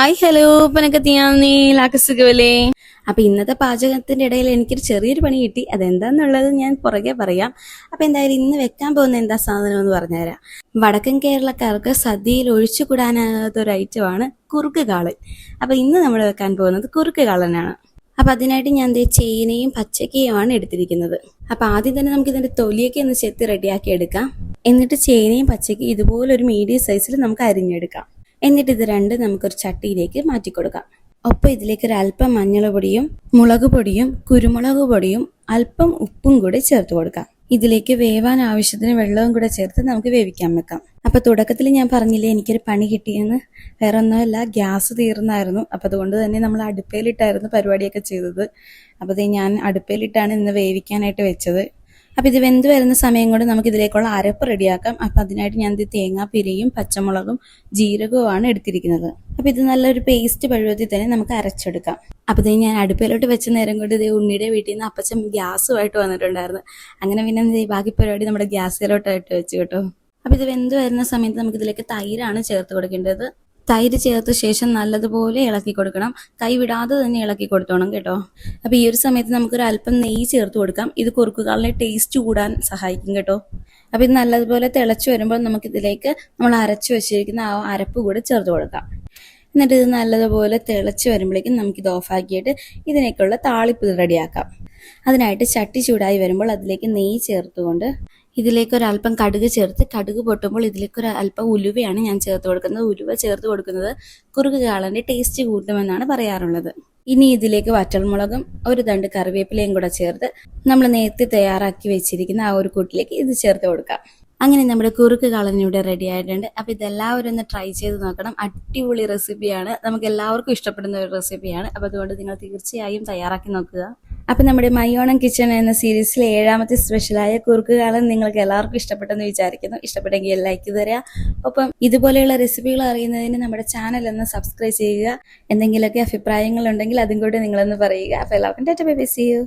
Hi hello പനക്കത്തിയാന്നേ ലാക്കസുഖമല്ലേ. അപ്പൊ ഇന്നത്തെ പാചകത്തിന്റെ ഇടയിൽ എനിക്കൊരു ചെറിയൊരു പണി കിട്ടി. അതെന്താന്നുള്ളത് ഞാൻ പുറകെ പറയാം. അപ്പൊ എന്തായാലും ഇന്ന് വെക്കാൻ പോകുന്ന എന്താ സാധനം എന്ന് പറഞ്ഞുതരാം. വടക്കൻ കേരളക്കാർക്ക് സദ്യയിൽ ഒഴിച്ചുകൂടാനാകാത്ത ഒരു ഐറ്റമാണ് കുറുക്ക് കാളൻ. അപ്പൊ ഇന്ന് നമ്മൾ വെക്കാൻ പോകുന്നത് കുറുക്ക് കാളനാണ്. അപ്പൊ അതിനായിട്ട് ഞാൻ ചേനയും പച്ചക്കയുമാണ് എടുത്തിരിക്കുന്നത്. അപ്പൊ ആദ്യം തന്നെ നമുക്ക് ഇതിന്റെ തൊലിയൊക്കെ ഒന്ന് ചെത്തി റെഡിയാക്കി എടുക്കാം. എന്നിട്ട് ചേനയും പച്ചക്കയും ഇതുപോലെ ഒരു മീഡിയം സൈസിൽ നമുക്ക് അരിഞ്ഞെടുക്കാം. എന്നിട്ട് ഇത് രണ്ടും നമുക്കൊരു ചട്ടിയിലേക്ക് മാറ്റി കൊടുക്കാം. ഒപ്പം ഇതിലേക്ക് ഒരു അല്പം മഞ്ഞൾ പൊടിയും മുളക് പൊടിയും കുരുമുളക് പൊടിയും അല്പം ഉപ്പും കൂടി ചേർത്ത് കൊടുക്കാം. ഇതിലേക്ക് വേവാൻ ആവശ്യത്തിന് വെള്ളവും കൂടെ ചേർത്ത് നമുക്ക് വേവിക്കാൻ വെക്കാം. അപ്പൊ തുടക്കത്തിൽ ഞാൻ പറഞ്ഞില്ലേ എനിക്കൊരു പണി കിട്ടിയെന്ന്. വേറെ ഒന്നുമല്ല, ഗ്യാസ് തീർന്നായിരുന്നു. അപ്പൊ അതുകൊണ്ട് തന്നെ നമ്മൾ അടുപ്പയിലിട്ടായിരുന്നു പരിപാടിയൊക്കെ ചെയ്തത്. അപ്പൊ ഞാൻ അടുപ്പയിലിട്ടാണ് ഇന്ന് വേവിക്കാനായിട്ട് വെച്ചത്. അപ്പൊ ഇത് വെന്ത് വരുന്ന സമയം കൊണ്ട് നമുക്ക് ഇതിലേക്കുള്ള അരപ്പ് റെഡിയാക്കാം. അപ്പൊ അതിനായിട്ട് ഞാൻ തേങ്ങാപ്പിരയും പച്ചമുളകും ജീരകവുമാണ് എടുത്തിരിക്കുന്നത്. അപ്പൊ ഇത് നല്ലൊരു പേസ്റ്റ് പരുവത്തിൽ തന്നെ നമുക്ക് അരച്ചെടുക്കാം. അപ്പൊ ഞാൻ അടുപ്പിലോട്ട് വെച്ച നേരം കൊണ്ട് ഉണ്ണിയുടെ വീട്ടിൽ നിന്ന് അപ്പച്ചൻ ഗ്യാസുമായിട്ട് വന്നിട്ടുണ്ടായിരുന്നു. അങ്ങനെ പിന്നെ ബാക്കി പരിപാടി നമ്മുടെ ഗ്യാസിലോട്ടായിട്ട് വെച്ചു കേട്ടോ. അപ്പൊ ഇത് വെന്ത് വരുന്ന സമയത്ത് നമുക്ക് ഇതിലേക്ക് തൈരാണ് ചേർത്ത് കൊടുക്കേണ്ടത്. തൈര് ചേർത്ത ശേഷം നല്ലതുപോലെ ഇളക്കി കൊടുക്കണം. കൈ വിടാതെ തന്നെ ഇളക്കി കൊടുത്തോണം കേട്ടോ. അപ്പൊ ഈ ഒരു സമയത്ത് നമുക്കൊരു അല്പം നെയ്യ് ചേർത്ത് കൊടുക്കാം. ഇത് കുറുക്കുകാളിലെ ടേസ്റ്റ് കൂടാൻ സഹായിക്കും കേട്ടോ. അപ്പൊ ഇത് നല്ലതുപോലെ തിളച്ചു വരുമ്പോൾ നമുക്ക് ഇതിലേക്ക് നമ്മൾ അരച്ചു വെച്ചിരിക്കുന്ന ആ അരപ്പ് കൂടെ ചേർത്ത് കൊടുക്കാം. എന്നിട്ട് ഇത് നല്ലതുപോലെ തിളച്ചു വരുമ്പോഴേക്കും നമുക്കിത് ഓഫാക്കിയിട്ട് ഇതിനേക്കുള്ള താളിപ്പ് റെഡിയാക്കാം. അതിനായിട്ട് ചട്ടി ചൂടായി വരുമ്പോൾ അതിലേക്ക് നെയ്യ് ചേർത്തുകൊണ്ട് ഇതിലേക്ക് ഒരല്പം കടുക് ചേർത്ത് കടുക് പൊട്ടുമ്പോൾ ഇതിലേക്ക് ഒരു അല്പം ഉലുവയാണ് ഞാൻ ചേർത്ത് കൊടുക്കുന്നത്. ഉലുവ ചേർത്ത് കൊടുക്കുന്നത് കുറുക്ക് കാളന്റെ ടേസ്റ്റ് കൂട്ടുമെന്നാണ് പറയാറുള്ളത്. ഇനി ഇതിലേക്ക് വറ്റൽമുളകും ഒരു തണ്ട് കറിവേപ്പിലയും കൂടെ ചേർത്ത് നമ്മൾ നേരത്തെ തയ്യാറാക്കി വെച്ചിരിക്കുന്ന ആ ഒരു കൂട്ടിലേക്ക് ഇത് ചേർത്ത് കൊടുക്കാം. അങ്ങനെ നമ്മുടെ കുറുക്ക് കാളൻ ഇവിടെ റെഡി ആയിട്ടുണ്ട്. അപ്പൊ ഇതെല്ലാവരും ഒന്ന് ട്രൈ ചെയ്ത് നോക്കണം. അടിപൊളി റെസിപ്പിയാണ്, നമുക്ക് എല്ലാവർക്കും ഇഷ്ടപ്പെടുന്ന ഒരു റെസിപ്പിയാണ്. അപ്പൊ അതുകൊണ്ട് നിങ്ങൾ തീർച്ചയായും തയ്യാറാക്കി നോക്കുക. അപ്പൊ നമ്മുടെ മൈ ഓണം കിച്ചൺ എന്ന സീരീസിലെ 7ാമത്തെ സ്പെഷ്യലായ കുറുക്ക് കാളൻ നിങ്ങൾക്ക് എല്ലാവർക്കും ഇഷ്ടപ്പെട്ടെന്ന് വിചാരിക്കുന്നു. ഇഷ്ടപ്പെട്ടെങ്കിൽ ലൈക്ക് തരിക. ഒപ്പം ഇതുപോലെയുള്ള റെസിപ്പികൾ അറിയുന്നതിന് നമ്മുടെ ചാനൽ ഒന്ന് സബ്സ്ക്രൈബ് ചെയ്യുക. എന്തെങ്കിലുമൊക്കെ അഭിപ്രായങ്ങൾ ഉണ്ടെങ്കിൽ അതും കൂടി നിങ്ങളൊന്ന് പറയുക. അപ്പൊ എല്ലാവർക്കും tata bye bye, see U.